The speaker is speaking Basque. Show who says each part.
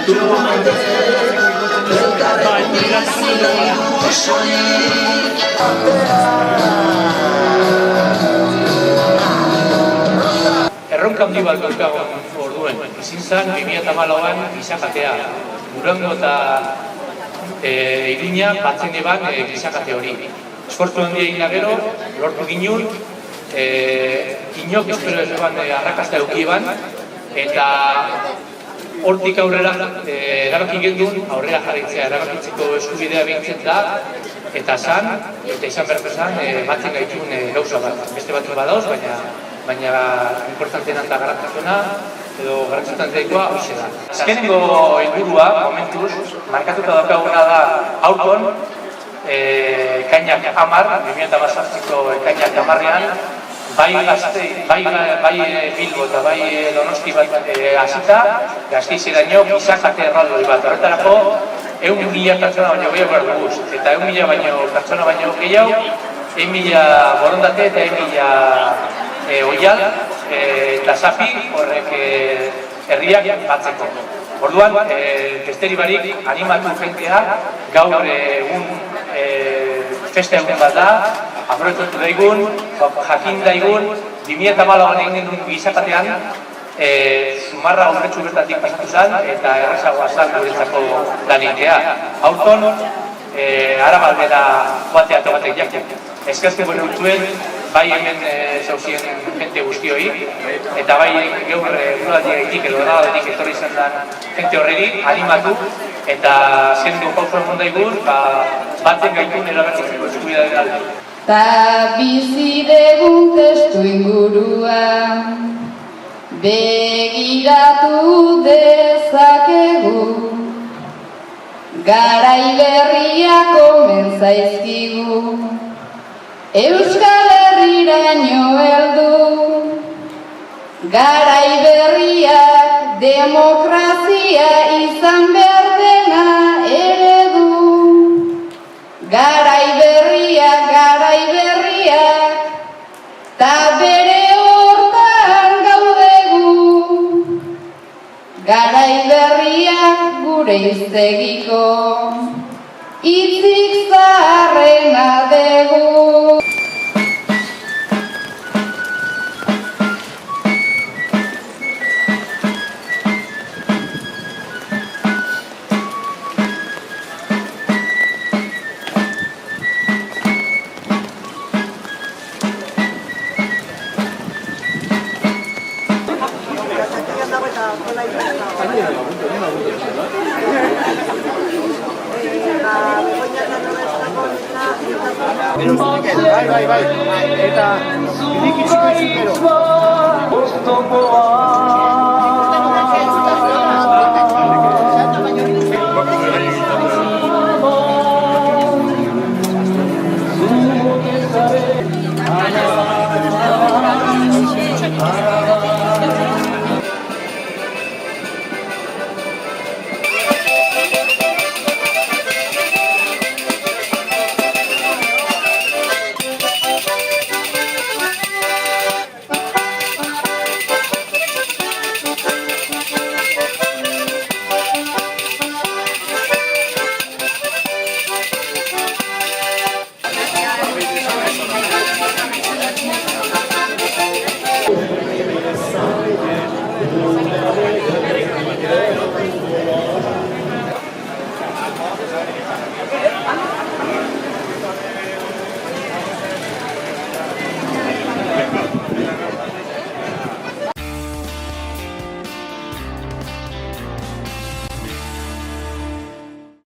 Speaker 1: Erronka handi bat daukago orduen, ezin zen 2014an gizakatea. Durango eta Irina batzen eban gizakate hori. Esfortu handia egin gero, lortu ginen, inok espero ez eban arrakasta eduki eban, eta hortik aurrera erabaki gendun, aurrera jarraitzea, erabakitzeko eskubidea behintzen da, eta izan berko zan, batzen gaitun gauza bat. Beste batzu badauz, baina importanteena eta garrantzitsuna edo garrantzitsuenekoa hoxe da. Azkenengo helburua, momentuz, markatuta daukaguna da aurkon, ekainak 10, 2017ko ekainak 10ean, bai Bilbo eta bai Donosti bat hasita, Gasteizeraino gizakate erraldoi bat. Horretarako 100.000 pertsona baino gehiago behar dugu, eta 1.000 baino pertsona baino gehiago, 1.000 borondate eta 1.000 oial eta zapi horrek herriak batzeko. Orduan, besteri barik animatu jentea, gaur egun festa egun bat da, aprobetxatu daigun, jakin daigun, 2014an egin duen gizakatean, Zumarra horretxu bertatik pasatu zen, eta errezagoa zen guretzako lan egitea. Aurton, Arabaldera joatea togatek jakin. Eskertzen buen urtuen, bai hemen zauzien jente guztioi, eta bai geur uraldiagetik edo erraldetik etorri izan den jente horregi, animatu, eta zendu pauso egon daigun, batzen gaitun erabertzeko eskubidea den alde.
Speaker 2: Ta bizi degun testu ingurua, begiratu dezakegu, garai berriak omen zaizkigu, Euskal Herriraino heldu, garai berriak demokrazia izan behar dena eredu. Garai berriak, ta bere hortan gaudegu. Garai berriak gure hiztegiko, hitzik zaharrena degu.
Speaker 3: Bai, eta irik itxiko izutero.